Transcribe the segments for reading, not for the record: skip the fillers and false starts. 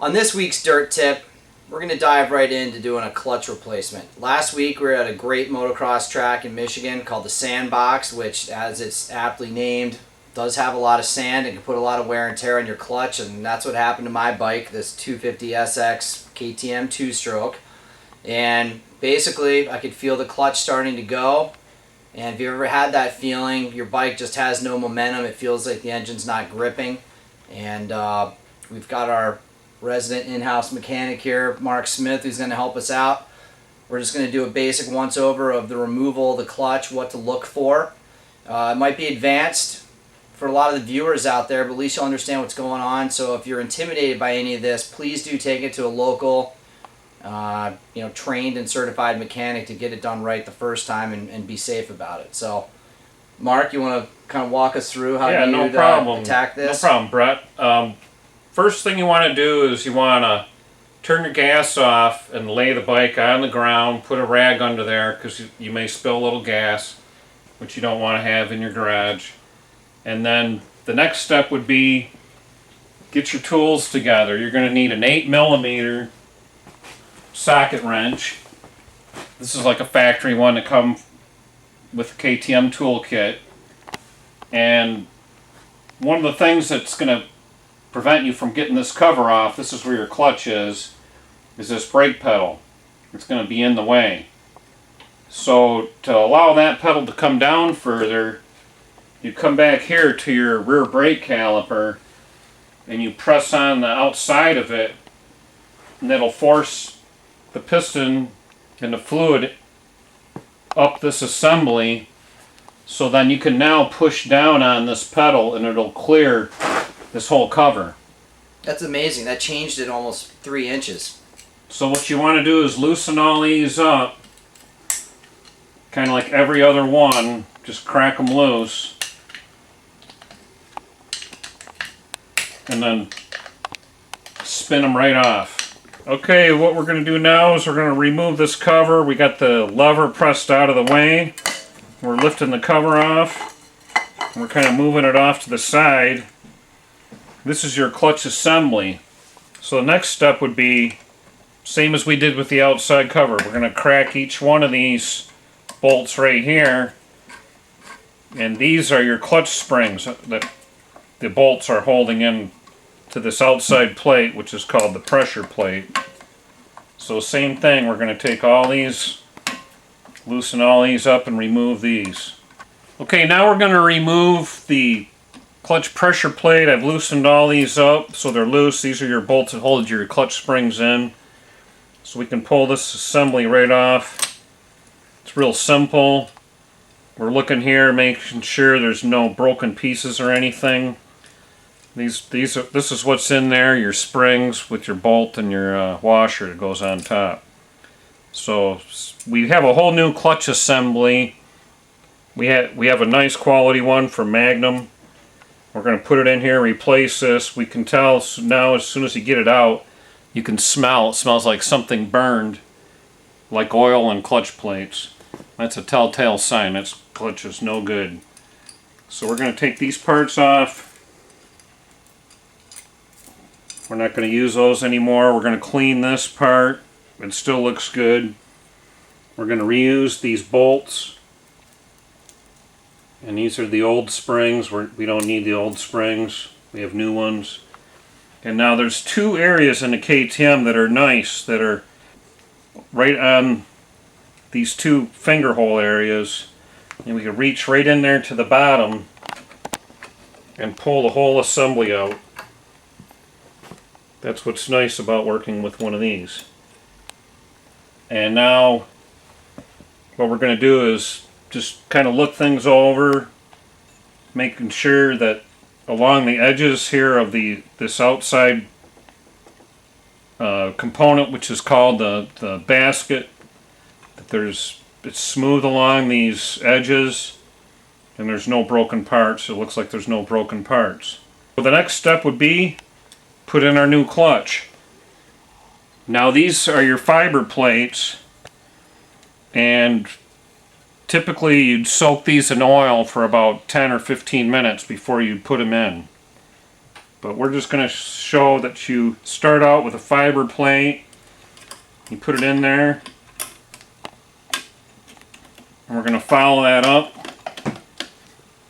On this week's Dirt Tip, we're going to dive right into doing a clutch replacement. Last week we were at a great motocross track in Michigan called the Sandbox, which, as it's aptly named, does have a lot of sand and can put a lot of wear and tear on your clutch, and that's what happened to my bike, this 250SX KTM 2-stroke. And basically I could feel the clutch starting to go, and if you ever had that feeling, your bike just has no momentum, it feels like the engine's not gripping. And we've got our resident in-house mechanic here, Mark Smith, who's going to help us out. We're just going to do a basic once-over of the removal of the clutch, what to look for. It might be advanced for a lot of the viewers out there, but at least you'll understand what's going on. So if you're intimidated by any of this, please do take it to a local, trained and certified mechanic to get it done right the first time and be safe about it. So, Mark, you want to kind of walk us through how you attack this? No problem, Brett. First thing you want to do is you want to turn your gas off and lay the bike on the ground, put a rag under there because you may spill a little gas, which you don't want to have in your garage. And then the next step would be get your tools together. You're going to need an 8mm socket wrench. This is like a factory one that comes with the KTM toolkit. And one of the things that's going to prevent you from getting this cover off, this is where your clutch is this brake pedal. It's going to be in the way. So to allow that pedal to come down further, you come back here to your rear brake caliper and you press on the outside of it, and it'll force the piston and the fluid up this assembly, so then you can now push down on this pedal and it'll clear this whole cover. That's amazing. That changed it almost 3 inches. So what you want to do is loosen all these up, kind of like every other one. Just crack them loose, and then spin them right off. Okay, what we're going to do now is we're going to remove this cover. We got the lever pressed out of the way. We're lifting the cover off. We're kind of moving it off to the side. This is your clutch assembly. So the next step would be, same as we did with the outside cover. We're going to crack each one of these bolts right here. And these are your clutch springs that the bolts are holding in to this outside plate, which is called the pressure plate. So same thing, we're going to take all these, loosen all these up and remove these. Okay, now we're going to remove the clutch pressure plate. I've loosened all these up so they're loose. These are your bolts that hold your clutch springs in. So we can pull this assembly right off. It's real simple. We're looking here, making sure there's no broken pieces or anything. This is what's in there, your springs with your bolt and your washer that goes on top. So we have a whole new clutch assembly. We have a nice quality one from Magnum. We're going to put it in here, replace this. We can tell now as soon as you get it out, you can smell. It smells like something burned, like oil and clutch plates. That's a telltale sign. That clutch is no good. So we're going to take these parts off. We're not going to use those anymore. We're going to clean this part. It still looks good. We're going to reuse these bolts. And these are the old springs. We don't need the old springs. We have new ones. And now there's 2 areas in the KTM that are nice, that are right on these 2 finger hole areas. And we can reach right in there to the bottom and pull the whole assembly out. That's what's nice about working with one of these. And now what we're going to do is just kind of look things over, making sure that along the edges here of this outside component, which is called the basket, that it's smooth along these edges and there's no broken parts. It looks like there's no broken parts. So the next step would be put in our new clutch. Now these are your fiber plates, and typically you'd soak these in oil for about 10 or 15 minutes before you'd put them in. But we're just going to show that you start out with a fiber plate. You put it in there. And we're going to follow that up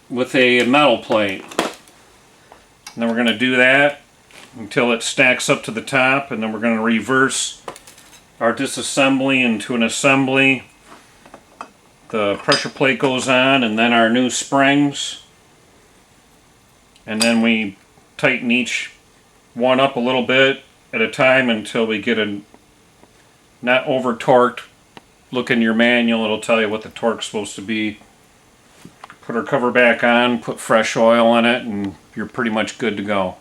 with a metal plate. And then we're going to do that until it stacks up to the top, and then we're going to reverse our disassembly into an assembly. The pressure plate goes on, and then our new springs, and then we tighten each one up a little bit at a time until we get a not over torqued. Look in your manual, it'll tell you what the torque's supposed to be. Put our cover back on, put fresh oil in it, and you're pretty much good to go.